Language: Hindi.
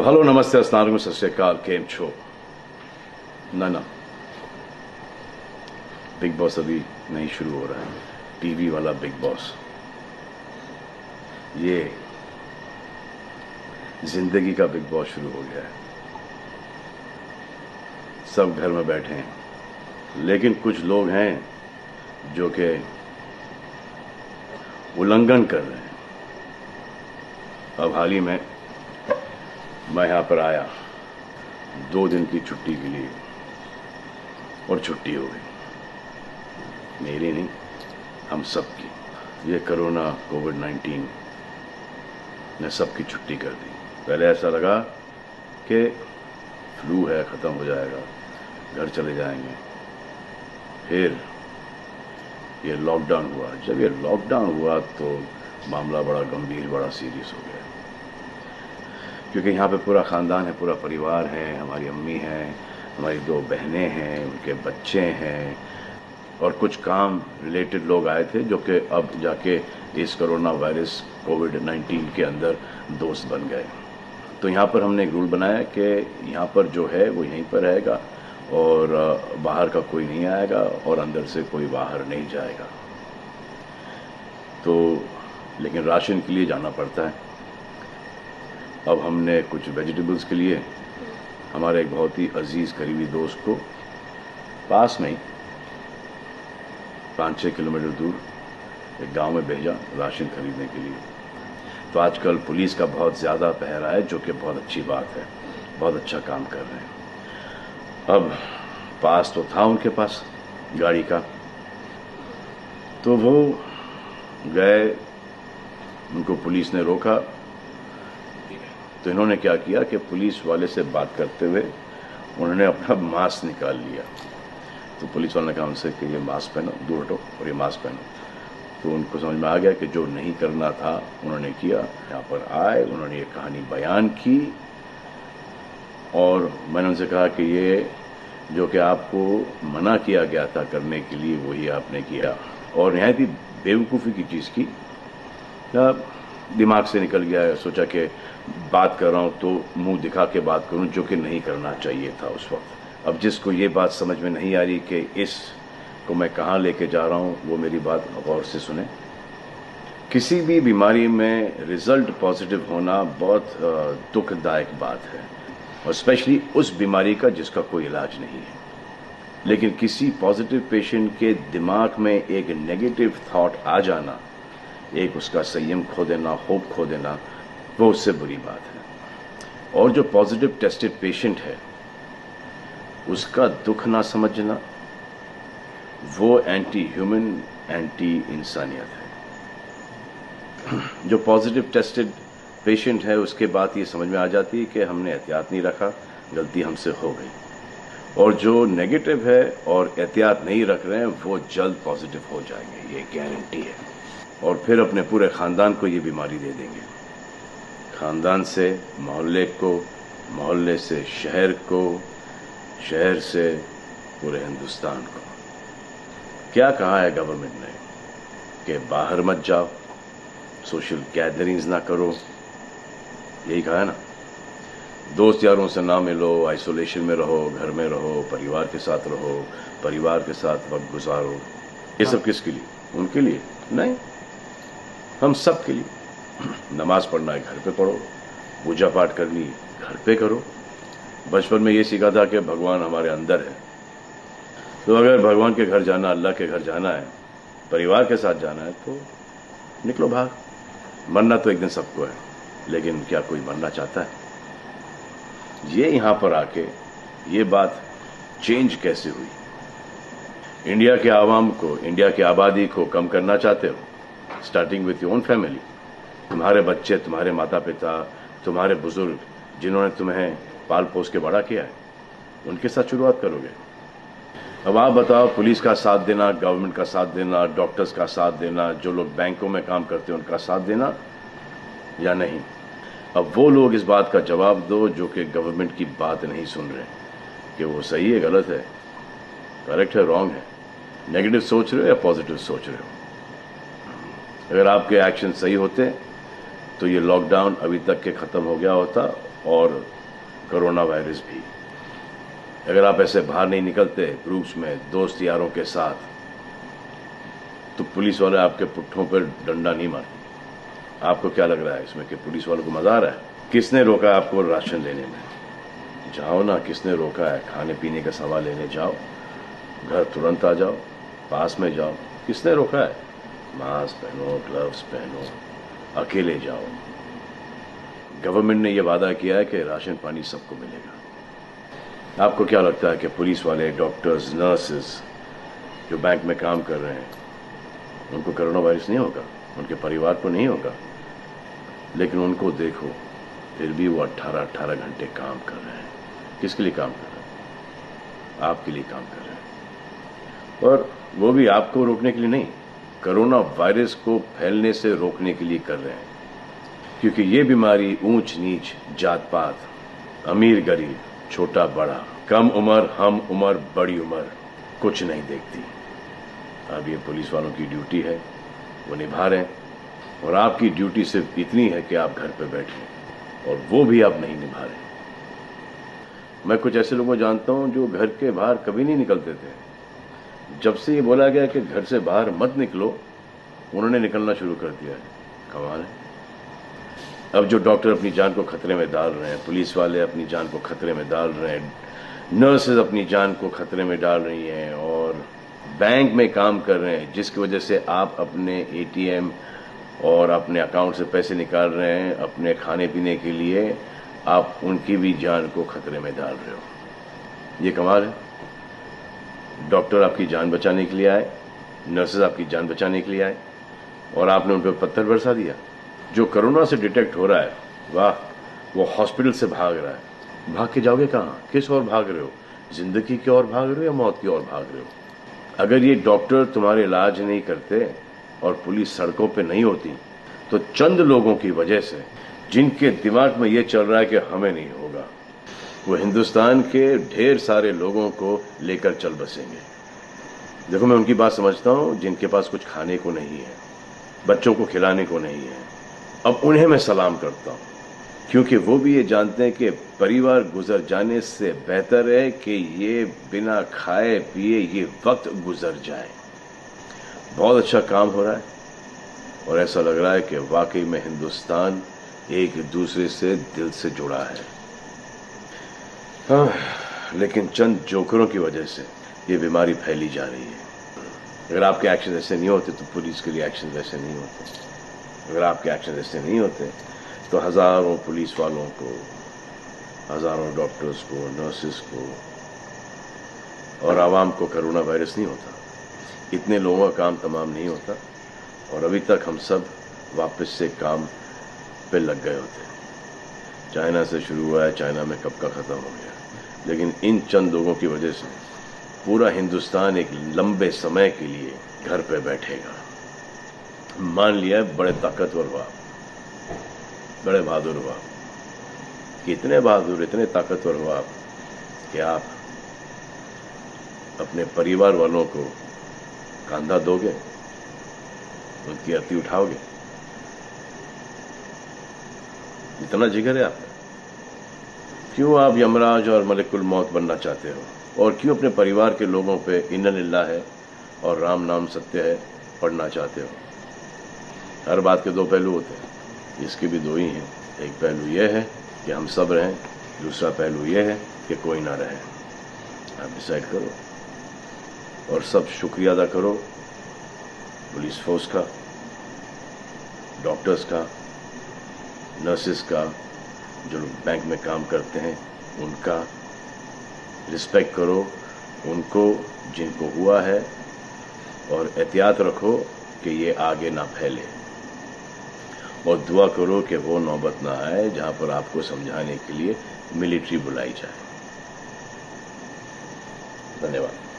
तो हेलो नमस्ते अस्सलाम सत श्री अकाल केम छो ना बिग बॉस अभी नहीं शुरू हो रहा है। टीवी वाला बिग बॉस, ये जिंदगी का बिग बॉस शुरू हो गया है। सब घर में बैठे हैं, लेकिन कुछ लोग हैं जो कि उल्लंघन कर रहे हैं। अब हाल ही में मैं यहां पर आया 2 दिन की छुट्टी के लिए, और छुट्टी हो गई। मेरी नहीं, हम सब की। ये कोरोना कोविड-19 ने सबकी छुट्टी कर दी। पहले ऐसा लगा कि फ्लू है, ख़त्म हो जाएगा, घर चले जाएंगे। फिर ये लॉकडाउन हुआ। जब ये लॉकडाउन हुआ तो मामला बड़ा गंभीर, बड़ा सीरियस हो गया, क्योंकि यहाँ पे पूरा ख़ानदान है, पूरा परिवार है। हमारी अम्मी हैं, हमारी 2 बहनें हैं, उनके बच्चे हैं, और कुछ काम रिलेटेड लोग आए थे जो कि अब जाके इस कोरोना वायरस कोविड-19 के अंदर दोस्त बन गए। तो यहाँ पर हमने एक रूल बनाया कि यहाँ पर जो है वो यहीं पर रहेगा, और बाहर का कोई नहीं आएगा, और अंदर से कोई बाहर नहीं जाएगा। तो लेकिन राशन के लिए जाना पड़ता है। अब हमने कुछ वेजिटेबल्स के लिए हमारे एक बहुत ही अजीज़ करीबी दोस्त को पास में ही 5-6 किलोमीटर दूर एक गांव में भेजा राशन खरीदने के लिए। तो आजकल पुलिस का बहुत ज़्यादा पहरा है, जो कि बहुत अच्छी बात है, बहुत अच्छा काम कर रहे हैं। अब पास तो था उनके पास गाड़ी का, तो वो गए, उनको पुलिस ने रोका। तो इन्होंने क्या किया कि पुलिस वाले से बात करते हुए उन्होंने अपना मास्क निकाल लिया। तो पुलिस वाले ने कहा उनसे कि ये मास्क पहनो, दूर हटो और ये मास्क पहनो। तो उनको समझ में आ गया कि जो नहीं करना था उन्होंने किया। यहाँ पर आए, उन्होंने ये कहानी बयान की, और मैंने उनसे कहा कि ये जो कि आपको मना किया गया था करने के लिए, वही आपने किया, और नहायत ही बेवकूफ़ी की चीज़ की। दिमाग से निकल गया। सोचा कि बात कर रहा हूँ तो मुंह दिखा के बात करूँ, जो कि नहीं करना चाहिए था उस वक्त। अब जिसको ये बात समझ में नहीं आ रही कि इस को मैं कहाँ लेके जा रहा हूँ, वो मेरी बात गौर से सुने। किसी भी बीमारी में रिजल्ट पॉजिटिव होना बहुत दुखदायक बात है, और स्पेशली उस बीमारी का जिसका कोई इलाज नहीं है। लेकिन किसी पॉजिटिव पेशेंट के दिमाग में एक नेगेटिव थॉट आ जाना, एक उसका संयम खो देना, होप खो देना, वो उससे बुरी बात है। और जो पॉजिटिव टेस्टेड पेशेंट है, उसका दुख ना समझना, वो एंटी ह्यूमन, एंटी इंसानियत है। जो पॉजिटिव टेस्टेड पेशेंट है, उसके बाद ये समझ में आ जाती है कि हमने एहतियात नहीं रखा, गलती हमसे हो गई। और जो नेगेटिव है और एहतियात नहीं रख रहे हैं, वो जल्द पॉजिटिव हो जाएंगे, ये गारंटी है। और फिर अपने पूरे ख़ानदान को ये बीमारी दे देंगे। ख़ानदान से मोहल्ले को, मोहल्ले से शहर को, शहर से पूरे हिंदुस्तान को। क्या कहा है गवर्नमेंट ने कि बाहर मत जाओ, सोशल गैदरिंग्स ना करो, यही कहा है ना। दोस्त यारों से ना मिलो, आइसोलेशन में रहो, घर में रहो, परिवार के साथ रहो, परिवार के साथ वक्त गुजारो। ये सब किसके लिए? उनके लिए नहीं, हम सब के लिए। नमाज पढ़ना है, घर पे पढ़ो। पूजा पाठ करनी है, घर पे करो। बचपन में ये सीखा था कि भगवान हमारे अंदर है। तो अगर भगवान के घर जाना, अल्लाह के घर जाना है, परिवार के साथ जाना है, तो निकलो भाग। मरना तो एक दिन सबको है, लेकिन क्या कोई मरना चाहता है? ये यहाँ पर आके ये बात चेंज कैसे हुई? इंडिया के आवाम को, इंडिया की आबादी को कम करना चाहते हो? Starting with your own family. तुम्हारे बच्चे, तुम्हारे माता पिता, तुम्हारे बुजुर्ग, जिन्होंने तुम्हें पाल पोस के बड़ा किया है, उनके साथ शुरुआत करोगे। अब आप बताओ, पुलिस का साथ देना, गवर्नमेंट का साथ देना, डॉक्टर्स का साथ देना, जो लोग बैंकों में काम करते हैं उनका साथ देना या नहीं? अब वो लोग इस बात का जवाब दो जो कि गवर्नमेंट की बात नहीं सुन रहे, कि वो सही है, गलत है, करेक्ट है, रॉन्ग है, नेगेटिव सोच रहे हो या पॉजिटिव सोच रहे हो। अगर आपके एक्शन सही होते तो ये लॉकडाउन अभी तक के ख़त्म हो गया होता, और कोरोना वायरस भी। अगर आप ऐसे बाहर नहीं निकलते ग्रुप्स में दोस्त यारों के साथ, तो पुलिस वाले आपके पुट्ठों पर डंडा नहीं मारते। आपको क्या लग रहा है इसमें कि पुलिस वालों को मजा आ रहा है? किसने रोका आपको राशन लेने में? जाओ ना, किसने रोका है? खाने पीने का सामान लेने जाओ, घर तुरंत आ जाओ, पास में जाओ, किसने रोका है? मास्क पहनो, ग्लव्स पहनो, अकेले जाओ। गवर्नमेंट ने यह वादा किया है कि राशन पानी सबको मिलेगा। आपको क्या लगता है कि पुलिस वाले, डॉक्टर्स, नर्सेस जो बैंक में काम कर रहे हैं, उनको कोरोना वायरस नहीं होगा? उनके परिवार को नहीं होगा? लेकिन उनको देखो, फिर भी वो 18-18 घंटे काम कर रहे हैं। किसके लिए काम कर रहे हैं? आपके लिए काम कर रहे हैं। और वो भी आपको रोकने के लिए नहीं, कोरोना वायरस को फैलने से रोकने के लिए कर रहे हैं। क्योंकि ये बीमारी ऊंच नीच, जात पात, अमीर गरीब, छोटा बड़ा, कम उम्र, हम उम्र, बड़ी उम्र कुछ नहीं देखती। अब ये पुलिस वालों की ड्यूटी है, वो निभा रहे हैं। और आपकी ड्यूटी सिर्फ इतनी है कि आप घर पे बैठे, और वो भी आप नहीं निभा रहे। मैं कुछ ऐसे लोगों को जानता हूं जो घर के बाहर कभी नहीं निकलते थे। जब से ये बोला गया कि घर से बाहर मत निकलो, उन्होंने निकलना शुरू कर दिया है। कमाल है। अब जो डॉक्टर अपनी जान को खतरे में डाल रहे हैं, पुलिस वाले अपनी जान को खतरे में डाल रहे हैं, नर्सेज अपनी जान को खतरे में डाल रही हैं, और बैंक में काम कर रहे हैं, जिसकी वजह से आप अपने एटीएम और अपने अकाउंट से पैसे निकाल रहे हैं अपने खाने पीने के लिए, आप उनकी भी जान को खतरे में डाल रहे हो। ये कमाल है। डॉक्टर आपकी जान बचाने के लिए आए, नर्सेज आपकी जान बचाने के लिए आए, और आपने उन पर पत्थर बरसा दिया। जो कोरोना से डिटेक्ट हो रहा है, वाह, वो हॉस्पिटल से भाग रहा है। भाग के जाओगे कहाँ? किस ओर भाग रहे हो? जिंदगी की ओर भाग रहे हो या मौत की ओर भाग रहे हो? अगर ये डॉक्टर तुम्हारे इलाज नहीं करते और पुलिस सड़कों पे नहीं होती, तो चंद लोगों की वजह से, जिनके दिमाग में ये चल रहा है कि हमें नहीं होगा, वो हिंदुस्तान के ढेर सारे लोगों को लेकर चल बसेंगे। देखो, मैं उनकी बात समझता हूं जिनके पास कुछ खाने को नहीं है, बच्चों को खिलाने को नहीं है। अब उन्हें मैं सलाम करता हूं, क्योंकि वो भी ये जानते हैं कि परिवार गुजर जाने से बेहतर है कि ये बिना खाए पिए ये वक्त गुजर जाए। बहुत अच्छा काम हो रहा है, और ऐसा लग रहा है कि वाकई में हिंदुस्तान एक दूसरे से दिल से जुड़ा है। हाँ, लेकिन चंद जोकरों की वजह से ये बीमारी फैली जा रही है। अगर आपके एक्शन ऐसे नहीं होते तो पुलिस के लिए एक्शन वैसे नहीं होते। अगर आपके एक्शन ऐसे नहीं होते तो हजारों पुलिस वालों को, हजारों डॉक्टर्स को, नर्सेस को और आवाम को कोरोना वायरस नहीं होता। इतने लोगों का काम तमाम नहीं होता, और अभी तक हम सब वापस से काम पे लग गए होते। चाइना से शुरू हुआ है, चाइना में कब का ख़त्म हो गया। लेकिन इन चंद लोगों की वजह से पूरा हिंदुस्तान एक लंबे समय के लिए घर पे बैठेगा। मान लिया बड़े ताकतवर हुआ, बड़े बहादुर हुआ, कितने बहादुर, इतने ताकतवर हुआ कि आप अपने परिवार वालों को कंधा दोगे, उनकी अर्थी उठाओगे। इतना जिगर है आपका? क्यों आप यमराज और मलिकुल मौत बनना चाहते हो? और क्यों अपने परिवार के लोगों पे इन्ना लिल्लाह है और राम नाम सत्य है पढ़ना चाहते हो? हर बात के दो पहलू होते हैं, इसके भी दो ही हैं। एक पहलू यह है कि हम सब रहें, दूसरा पहलू यह है कि कोई ना रहे। आप डिसाइड करो, और सब शुक्रिया अदा करो पुलिस फोर्स का, डॉक्टर्स का, नर्सेस का, जो लोग बैंक में काम करते हैं उनका रिस्पेक्ट करो, उनको जिनको हुआ है, और एहतियात रखो कि ये आगे ना फैले, और दुआ करो कि वो नौबत ना आए जहां पर आपको समझाने के लिए मिलिट्री बुलाई जाए। धन्यवाद।